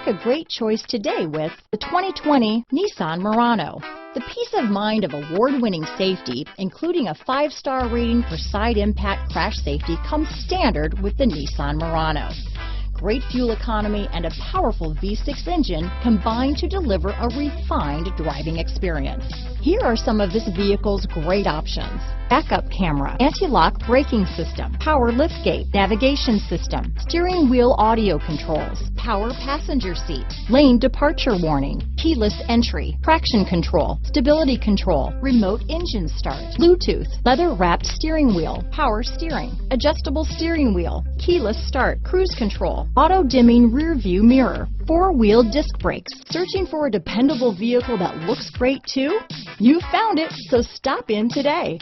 a great choice today with the 2020 Nissan Murano. The peace of mind of award-winning safety, including a 5-star rating for side impact crash safety, comes standard with the Nissan Murano. Great fuel economy and a powerful V6 engine combine to deliver a refined driving experience. Here are some of this vehicle's great options: backup camera, anti-lock braking system, power liftgate, navigation system, steering wheel audio controls, power passenger seat, lane departure warning, keyless entry, traction control, stability control, remote engine start, Bluetooth, leather-wrapped steering wheel, power steering, adjustable steering wheel, keyless start, cruise control, auto-dimming rear view mirror, 4-wheel disc brakes. Searching for a dependable vehicle that looks great too? You found it, so stop in today.